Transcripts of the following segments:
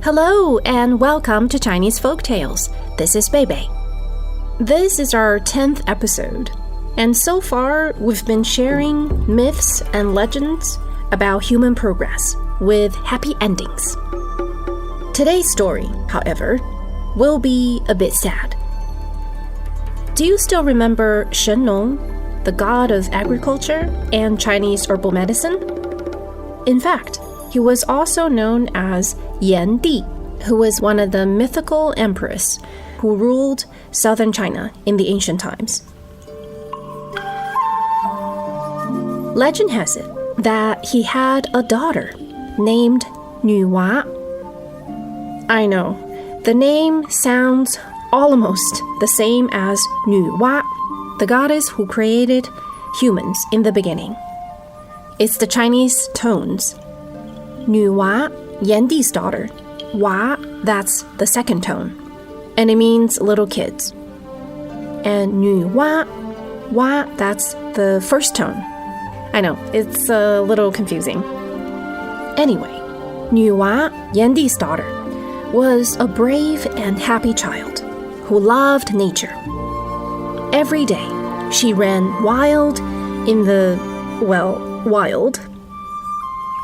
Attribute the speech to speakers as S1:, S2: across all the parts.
S1: Hello and welcome to Chinese Folk Tales. This is Beibei. This is our 10th episode, and so far we've been sharing myths and legends about human progress with happy endings. Today's story, however, will be a bit sad. Do you still remember Shen Nong, the god of agriculture and Chinese herbal medicine? In fact, he was also known as Yan Di, who was one of the mythical emperors who ruled southern China in the ancient times. Legend has it that he had a daughter named Nuwa. I know, the name sounds almost the same as Nuwa, the goddess who created humans in the beginning. It's the Chinese tones. Nuwa, Yan Di's daughter. Wa, that's the second tone, and it means little kids. And Nuwa, Wa, that's the first tone. I know, it's a little confusing. Anyway, Nuwa, Yan Di's daughter, was a brave and happy child who loved nature. Every day, she ran wild,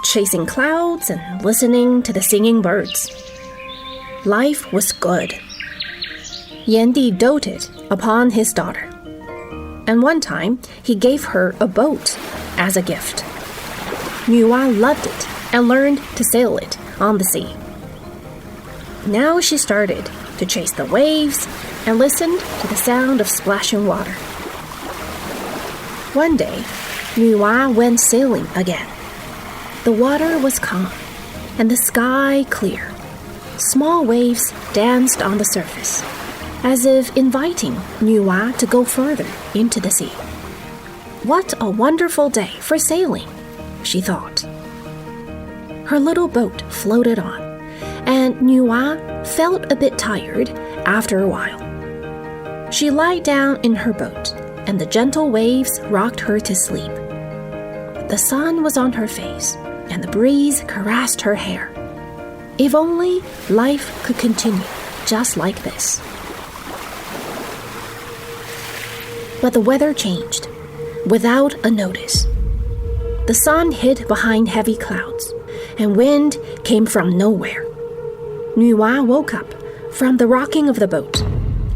S1: chasing clouds and listening to the singing birds. Life was good. Yan Di doted upon his daughter, and one time he gave her a boat as a gift. Nuwa loved it and learned to sail it on the sea. Now she started to chase the waves and listened to the sound of splashing water. One day, Nuwa went sailing again. The water was calm and the sky clear. Small waves danced on the surface, as if inviting Nuwa to go further into the sea. What a wonderful day for sailing, she thought. Her little boat floated on, and Nuwa felt a bit tired after a while. She lied down in her boat, and the gentle waves rocked her to sleep. The sun was on her face, and the breeze caressed her hair. If only life could continue just like this. But the weather changed, without a notice. The sun hid behind heavy clouds, and wind came from nowhere. Nuwa woke up from the rocking of the boat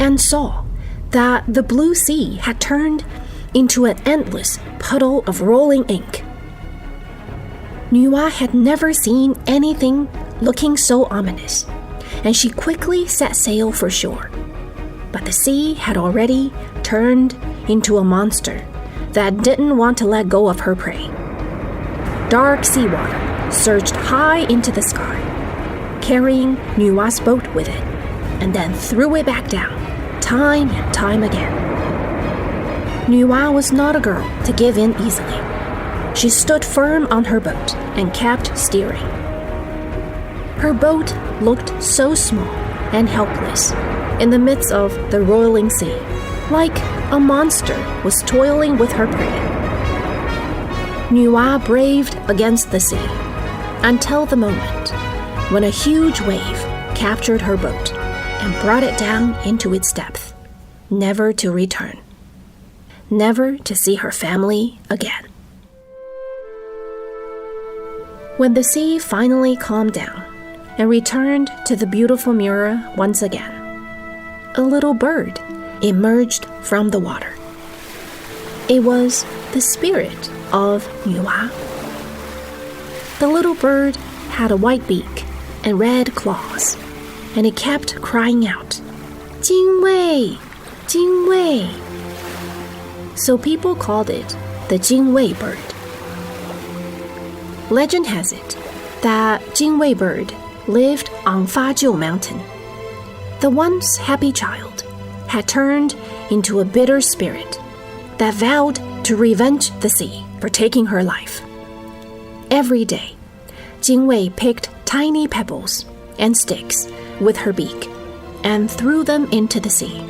S1: and saw that the blue sea had turned into an endless puddle of rolling ink. Nuwa had never seen anything looking so ominous, and she quickly set sail for shore. But the sea had already turned into a monster that didn't want to let go of her prey. Dark seawater surged high into the sky, carrying Nuwa's boat with it, and then threw it back down, time and time again. Nuwa was not a girl to give in easily. She stood firm on her boat and kept steering. Her boat looked so small and helpless in the midst of the roiling sea, like a monster was toiling with her prey. Nuwa braved against the sea until the moment when a huge wave captured her boat and brought it down into its depth, never to return, never to see her family again. When the sea finally calmed down and returned to the beautiful mirror once again, a little bird emerged from the water. It was the spirit of Nuwa. The little bird had a white beak and red claws, and it kept crying out, "Jing Wei! Jing Wei!" So people called it the Jing Wei bird. Legend has it that Jing Wei bird lived on Fajiu Mountain. The once happy child had turned into a bitter spirit that vowed to revenge the sea for taking her life. Every day, Jing Wei picked tiny pebbles and sticks with her beak and threw them into the sea,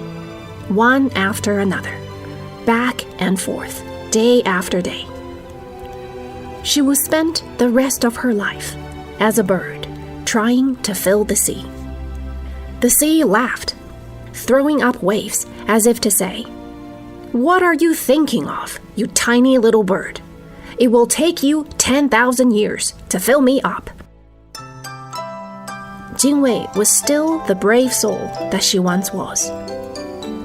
S1: one after another, back and forth, day after day. She would spend the rest of her life as a bird trying to fill the sea. The sea laughed, throwing up waves as if to say, "What are you thinking of, you tiny little bird? It will take you 10,000 years to fill me up." Jing Wei was still the brave soul that she once was.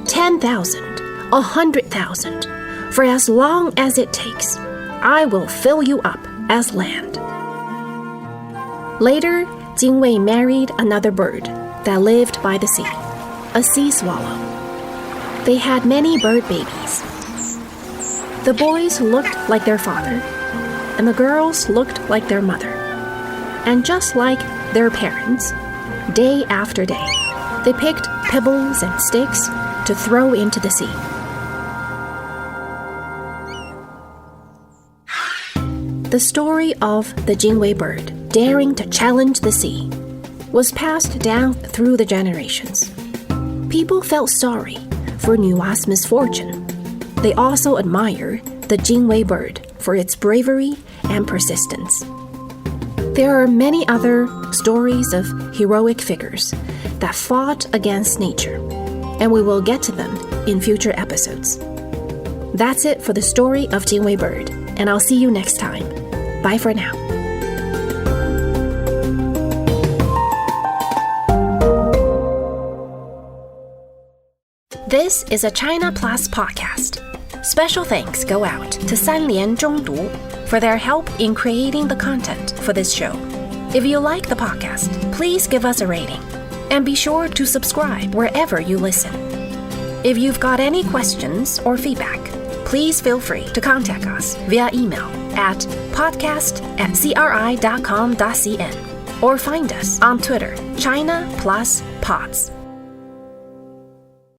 S1: 10,000, 100,000, for as long as it takes, I will fill you up as land. Later, Jing Wei married another bird that lived by the sea, a sea swallow. They had many bird babies. The boys looked like their father, and the girls looked like their mother. And just like their parents, day after day, they picked pebbles and sticks to throw into the sea. The story of the Jing Wei bird daring to challenge the sea was passed down through the generations. People felt sorry for Nuwa's misfortune. They also admire the Jing Wei bird for its bravery and persistence. There are many other stories of heroic figures that fought against nature, and we will get to them in future episodes. That's it for the story of Jing Wei bird, and I'll see you next time. Bye for now. This is a China Plus podcast. Special thanks go out to Sanlian Zhongdu for their help in creating the content for this show. If you like the podcast, please give us a rating and be sure to subscribe wherever you listen. If you've got any questions or feedback, please feel free to contact us via email at podcast@cri.com.cn or find us on Twitter, China Plus Pods.